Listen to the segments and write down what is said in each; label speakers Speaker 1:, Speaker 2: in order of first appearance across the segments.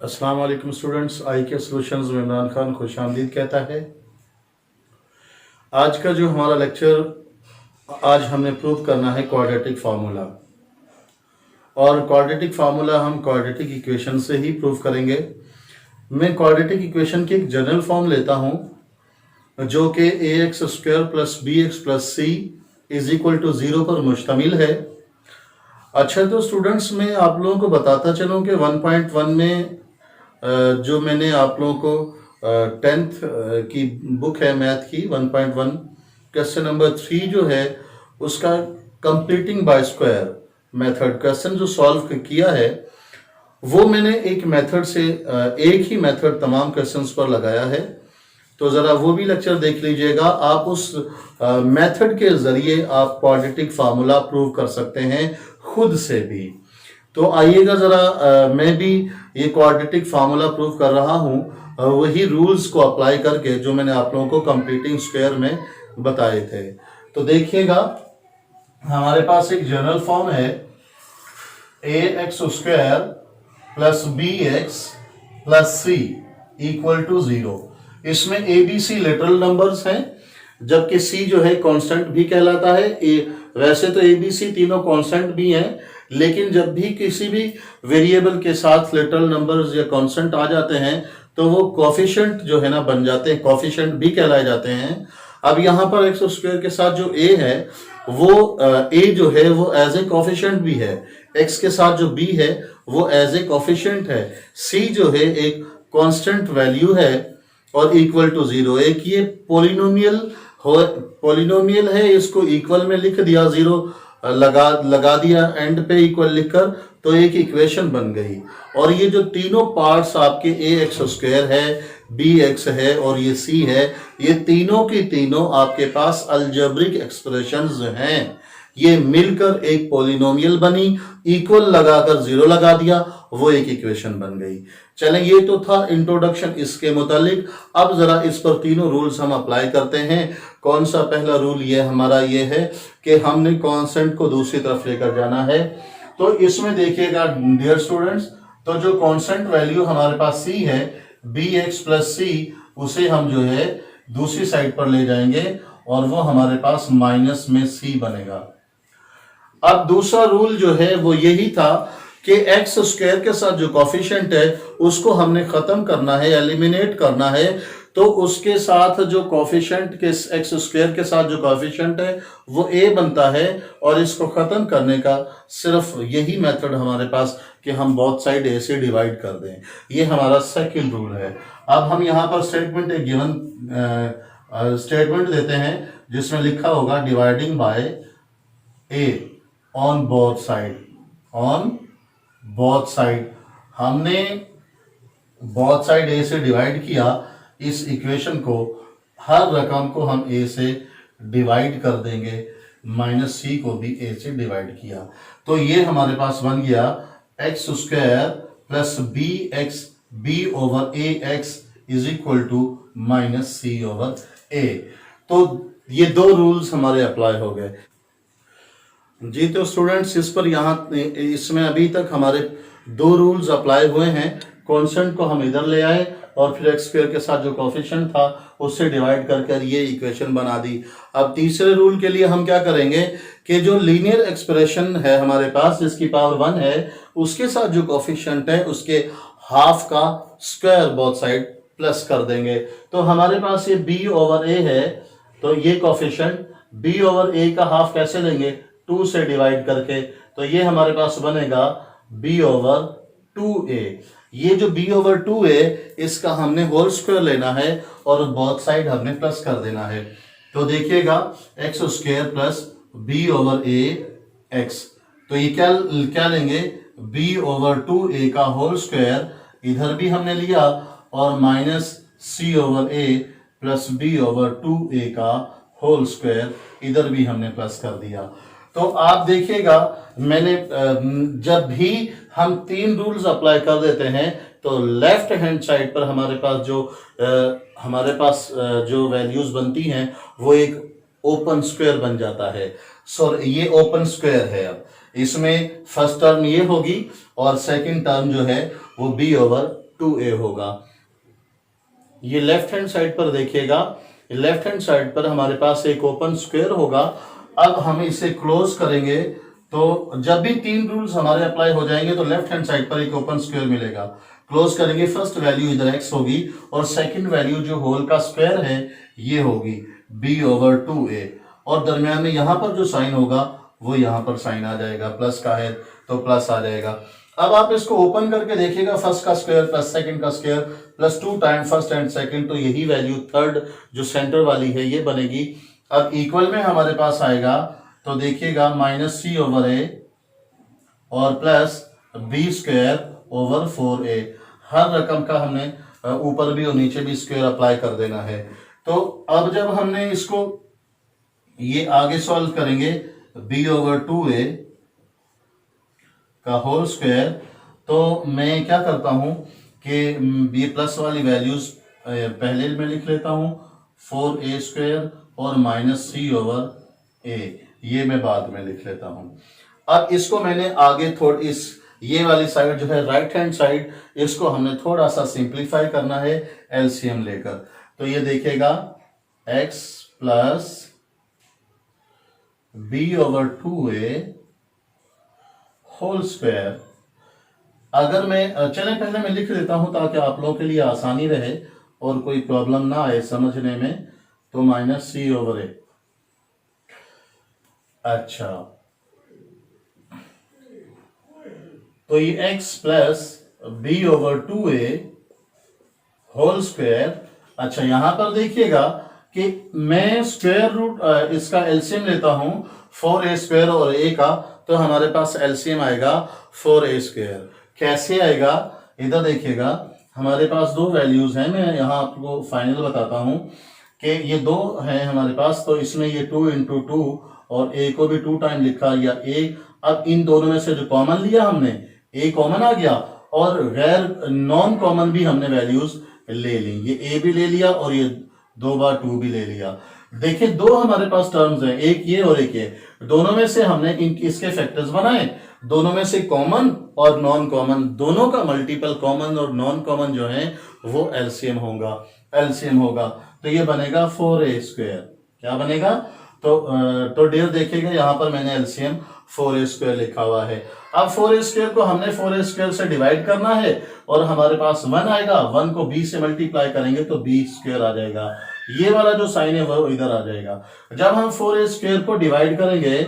Speaker 1: अस्सलाम वालेकुम students, IK solutions में इमरान खान खुश आमदीद कहता है। आज का जो हमारा लेक्चर, आज हमने प्रूव करना है क्वाड्रेटिक फार्मूला। और क्वाड्रेटिक फार्मूला हम क्वाड्रेटिक इक्वेशन से ही प्रूव करेंगे। मैं क्वाड्रेटिक इक्वेशन की एक जनरल फॉर्म लेता हूं जो कि ax² + bx + c = 0 पर मुश्तमिल है। अच्छा, तो स्टूडेंट्स मैं आप लोगों को बताता चलूं कि 1.1 में जो मैंने आप लोगों को 10th की बुक है मैथ की 1.1 क्वेश्चन नंबर 3 जो है उसका completing bye square method question जो सॉल्व किया है वो मैंने एक मेथड से एक ही मेथड तमाम क्वेश्चंस पर लगाया है। तो ज़रा वो भी लेक्चर देख लीजिएगा। आप उस मेथड के ज़रिए आप क्वाड्रेटिक फार्मूला प्रूव कर सकते हैं खुद से भी। तो आइएगा ज़रा मैं भी ये क्वाड्रेटिक फार्मूला प्रूव कर रहा हूँ वही रूल्स को अप्लाई करके जो मैंने आप लोगों को कंप्लीटिंग स्क्वायर में बताए थे। तो देखिएगा, हमारे पास एक जनरल फॉर्म है ax² + bx + c = 0। इसमें ABC लिटरल नंबर्स हैं जबकि c जो है कांस्टेंट भी कहलाता है। वैसे तो ABC तीनों कांस्टेंट भी हैं, लेकिन जब भी किसी भी वेरिएबल के साथ लिटरल नंबर्स या कांस्टेंट आ जाते हैं तो वो कोफिशिएंट जो है ना बन जाते हैं, कोफिशिएंट भी कहलाए जाते हैं। अब यहाँ पर x² के साथ जो a है वो a जो है वो एज ए कोफिशिएंट भी है, x के साथ जो b है वो एज ए कोफिशिएंट है, c जो है एक कांस्टेंट वैल्यू है और = 0। एक ये पोलिनोमियल है, इसको इक्वल में लिख दिया, 0 लगा दिया एंड पे इक्वल लिखकर, तो एक इक्वेशन बन गई। और ये जो तीनों पार्ट्स आपके ax² है, bx है और ये c है, ये तीनों की तीनों आपके पास अलजेब्रिक एक्सप्रेशंस हैं। ये मिलकर एक पॉलिनोमियल बनी, इक्वल लगाकर 0 लगा दिया, वो एक इक्वेशन बन गई। चलें, ये तो था इंट्रोडक्शन इसके मुतालिक। अब जरा इस पर तीनों रूल्स हम अप्लाई करते हैं। कौन सा पहला रूल ये हमारा ये है कि हमने कांस्टेंट को दूसरी तरफ लेकर जाना है। तो इसमें देखिएगा डियर स्टूडेंट्स, तो जो कांस्टेंट वैल्यू हमारे पास c है bx + c, उसे हम जो है दूसरी साइड पर ले जाएंगे और वो हमारे पास माइनस में c बनेगा। अब दूसरा रूल जो है वो यही था कि x² के साथ जो कोफिशिएंट है उसको हमने खत्म करना है, एलिमिनेट करना है। तो उसके साथ जो कोफिशिएंट के x² के साथ जो कोफिशिएंट है वो a बनता है और इसको खत्म करने का सिर्फ यही मेथड हमारे पास कि हम बोथ साइड a से डिवाइड कर दें। ये हमारा सेकंड रूल है। अब हम यहाँ पर स्टेटमेंट एक गिवन स्टेटमेंट देते हैं जिसमें लिखा होगा dividing by a on both side. On both side हमने बोथ साइड a से डिवाइड किया, इस इक्वेशन को हर रकम को हम a से डिवाइड कर देंगे, -c को भी a से डिवाइड किया। तो ये हमारे पास बन गया x² + bx b/ax = -c/a। तो ये दो रूल्स हमारे अप्लाई हो गए जी। तो स्टूडेंट्स इस पर यहाँ इसमें अभी तक हमारे दो रूल्स अप्लाई हुए हैं। कांस्टेंट को हम इधर ले आए और फिर x² के साथ जो कोफिशिएंट था उससे डिवाइड करके ये इक्वेशन बना दी। अब तीसरे रूल के लिए हम क्या करेंगे कि जो लीनियर एक्सप्रेशन है हमारे पास जिसकी पावर 1 है उसके साथ जो कोफिशिएंट है उसके हाफ का स्क्वायर बोथ साइड प्लस कर देंगे। तो हमारे पास ये b/a है, तो ये कोफिशिएंट b/a का हाफ कैसे लेंगे, 2 से डिवाइड करके। तो ये हमारे पास बनेगा b/2a। ये जो b/2a इसका हमने होल स्क्वायर लेना है और बोथ साइड हमने प्लस कर देना है। तो देखिएगा x² + b/ax, तो ये क्या लेंगे, b/2a का होल स्क्वायर इधर भी हमने लिया और -c/a + b/2a का होल स्क्वायर इधर भी हमने प्लस कर दिया। तो आप देखिएगा, मैंने जब भी हम 3 रूल्स अप्लाई कर देते हैं तो लेफ्ट हैंड साइड पर हमारे पास जो वैल्यूज बनती हैं वो एक ओपन स्क्वायर बन जाता है। ये ओपन स्क्वायर है। अब इसमें फर्स्ट टर्म ये होगी और सेकंड टर्म जो है वो b/2 2a होगा। ये लेफ्ट हैंड साइड पर देखिएगा, लेफ्ट हैंड साइड पर हमारे पास एक ओपन स्क्वायर होगा। अब हम इसे क्लोज करेंगे तो जब भी तीन रूल्स हमारे अप्लाई हो जाएंगे तो लेफ्ट हैंड साइड पर एक ओपन स्क्वायर मिलेगा। क्लोज करेंगे, फर्स्ट वैल्यू इधर x होगी और सेकंड वैल्यू जो होल का स्क्वायर है ये होगी b/2a, और दरमियान में यहां पर जो साइन होगा वो यहां पर साइन आ जाएगा, प्लस का है तो प्लस आ जाएगा। अब आप इसको ओपन करके देखिएगा, फर्स्ट का स्क्वायर प्लस सेकंड का square plus 2 time first and second, तो यही वैल्यू थर्ड जो सेंटर वाली है ये बनेगी। अब इक्वल में हमारे पास आएगा तो देखिएगा -c/a और प्लस b²/4a। हर रकम का हमने ऊपर भी और नीचे भी स्क्वायर अप्लाई कर देना है। तो अब जब हमने इसको ये आगे सॉल्व करेंगे b/2a का होल स्क्वायर, तो मैं क्या करता हूं कि ये प्लस वाली वैल्यूज पहले में लिख लेता हूं 4a² और -c/a, ये मैं बाद में लिख लेता हूं। अब इसको मैंने आगे थोड़ी ये वाली साइड जो है राइट हैंड साइड, इसको हमने थोड़ा सा सिंप्लीफाई करना है एलसीएम लेकर। तो ये देखिएगा x plus b/2a whole square. अगर मैं चले पहले मैं लिख देता हूं ताकि आप लोगों के लिए आसानी रहे और कोई प्रॉब्लम ना आए समझने में, तो -c/a। अच्छा, तो ये x plus b/2a whole square. अच्छा, यहां पर देखिएगा कि मैं स्क्वायर रूट इसका एलसीएम लेता हूं 4a² और a का, तो हमारे पास एलसीएम आएगा 4a²। कैसे आएगा इधर देखिएगा, हमारे पास दो वैल्यूज हैं, मैं यहां आपको फाइनल बताता हूं कि ये दो हैं हमारे पास। तो इसमें ये 2 × 2 और a को भी 2 टाइम लिखा या a। अब इन दोनों में से जो कॉमन लिया हमने, a कॉमन आ गया और गैर नॉन कॉमन भी हमने वैल्यूज ले ली। ये a भी ले लिया और ये 2/2 भी ले लिया। देखिए दो हमारे पास टर्म्स हैं, एक ये और एक ये। दोनों में से हमने इसके फैक्टर्स बनाए, दोनों में से कॉमन और नॉन कॉमन, दोनों का मल्टीपल कॉमन और नॉन कॉमन जो है वो एलसीएम होगा। तो ये बनेगा 4a²। क्या बनेगा? तो डियर देखिएगा यहाँ पर मैंने एलसीएम 4a² लिखा हुआ है। अब 4a² को हमने 4a² से डिवाइड करना है और हमारे पास 1 आएगा। 1 को b से मल्टीप्लाई करेंगे तो b² आ जाएगा। ये वाला जो साइन है वो इधर आ जाएगा। जब हम 4a² को डिवाइड करेंगे,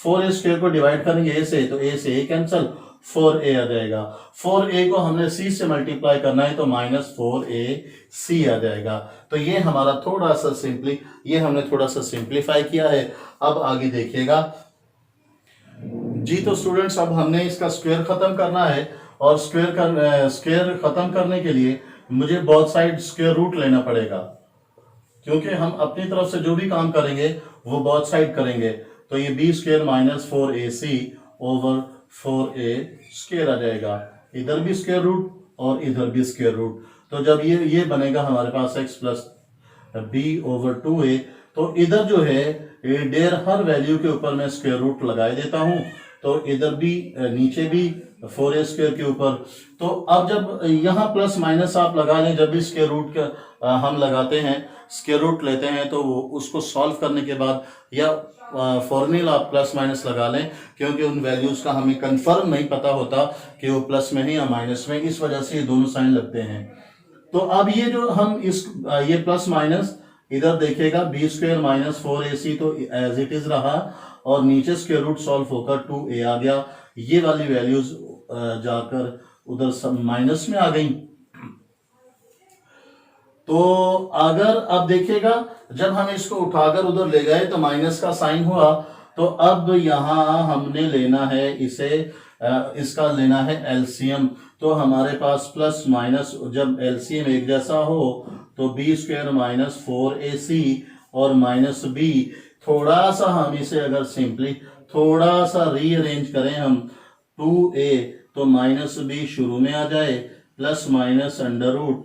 Speaker 1: 4a² को डिवाइड करेंगे a से, तो a से a कैंसल, 4a आ जाएगा। 4a को हमने c से मल्टीप्लाई करना है तो -4ac आ जाएगा। तो ये हमारा हमने थोड़ा सा सिंप्लीफाई किया है। अब आगे देखिएगा जी। तो स्टूडेंट्स, अब हमने इसका स्क्वायर खत्म करना है और स्क्वायर खत्म करने के लिए मुझे बोथ साइड स्क्वायर रूट लेना पड़ेगा, क्योंकि हम अपनी तरफ से जो भी काम करेंगे वो बोथ साइड करेंगे। तो ये b² - 4ac ओवर 4a² आ जाएगा। इधर भी स्क्वायर रूट और इधर भी स्क्वायर रूट। तो जब ये बनेगा हमारे पास x प्लस b/2a, तो इधर जो है डेयर हर वैल्यू के ऊपर मैं स्क्वायर रूट लगाए देता हूं। तो इधर भी नीचे भी 4a² के ऊपर। तो अब जब यहाँ प्लस माइनस आप लगा लें, जब भी स्क्वायर रूट का हम लगाते हैं, स्क्वायर रूट लेते हैं, तो उसको सॉल्व करने के बाद या फॉर्मूला आप प्लस माइनस लगा लें, क्योंकि उन वैल्यूज का हमें कंफर्म नहीं पता होता कि वो प्लस में है या माइनस में, इस वजह से ये दोनों साइन लगते हैं। तो अब ये जो हम ये प्लस माइनस इधर देखिएगा b² - 4ac तो एज इट इज रहा और नीचे स्क्वायर रूट सॉल्व होकर 2a आ गया। ये वाली वैल्यूज जाकर उधर सब माइनस में आ गई। तो अगर अब देखिएगा जब हम इसको उठाकर उधर ले गए तो माइनस का साइन हुआ। तो अब यहां हमने लेना है इसका लेना है एलसीएम। तो हमारे पास प्लस माइनस, जब एलसीएम एक जैसा हो तो b² - 4ac और -b, थोड़ा सा हम इसे अगर सिंपली थोड़ा सा रीअरेंज करें हम 2a, तो -b शुरू में आ जाए, plus minus under root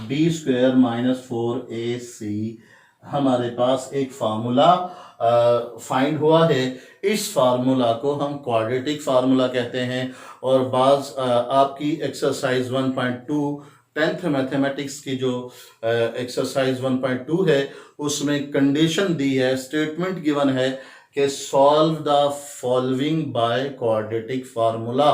Speaker 1: b² - 4ac। हमारे पास एक फार्मूला फाइंड हुआ है। इस फार्मूला को हम क्वाड्रेटिक फार्मूला कहते हैं और आपकी एक्सरसाइज 1.2 10th मैथमेटिक्स की जो एक्सरसाइज 1.2 है उसमें कंडीशन दी है, स्टेटमेंट गिवन है कि solve the following by quadratic formula.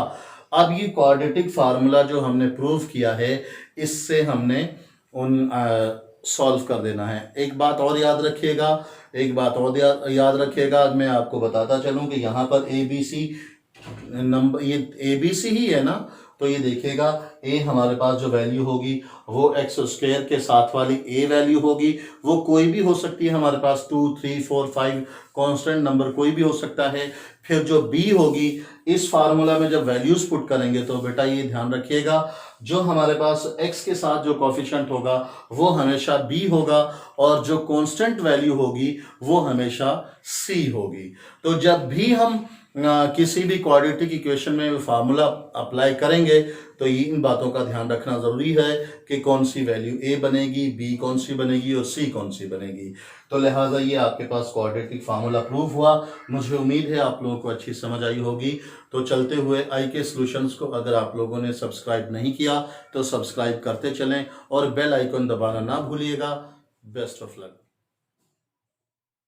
Speaker 1: अब ये क्वाड्रेटिक फार्मूला जो हमने प्रूव किया है इससे हमने उन सॉल्व कर देना है। एक बात और याद रखिएगा, याद रखिएगा, मैं आपको बताता चलूं कि यहाँ पर ए बी सी नंबर, ये ए बी सी ही है ना, तो ये देखिएगा ए हमारे पास जो वैल्यू होगी वो एक्स स्क्वायर के साथ वाली ए वैल्यू होगी, वो कोई भी हो सकती है हमारे पास, 2 3 4 5 कांस्टेंट नंबर कोई भी हो सकता है। फिर जो बी होगी, इस फार्मूला में जब वैल्यूज पुट करेंगे तो बेटा ये ध्यान रखिएगा जो हमारे पास x के साथ जो कोफिशिएंट होगा वो हमेशा b होगा और जो कांस्टेंट वैल्यू होगी वो हमेशा c होगी। तो जब भी हम किसी भी क्वाड्रेटिक इक्वेशन में फार्मूला अप्लाई करेंगे तो इन बातों का ध्यान रखना जरूरी है कि कौन सी वैल्यू a बनेगी, b कौन सी बनेगी और c कौन सी बनेगी। तो लिहाजा ये आपके पास क्वाड्रेटिक फार्मूला प्रूव हुआ। मुझे उम्मीद है आप लोगों को अच्छी समझ आई होगी। तो चलते हुए IK सॉल्यूशंस को अगर आप लोगों ने सब्सक्राइब नहीं किया तो सब्सक्राइब करते चलें और बेल आइकन दबाना ना भूलिएगा। Best of luck.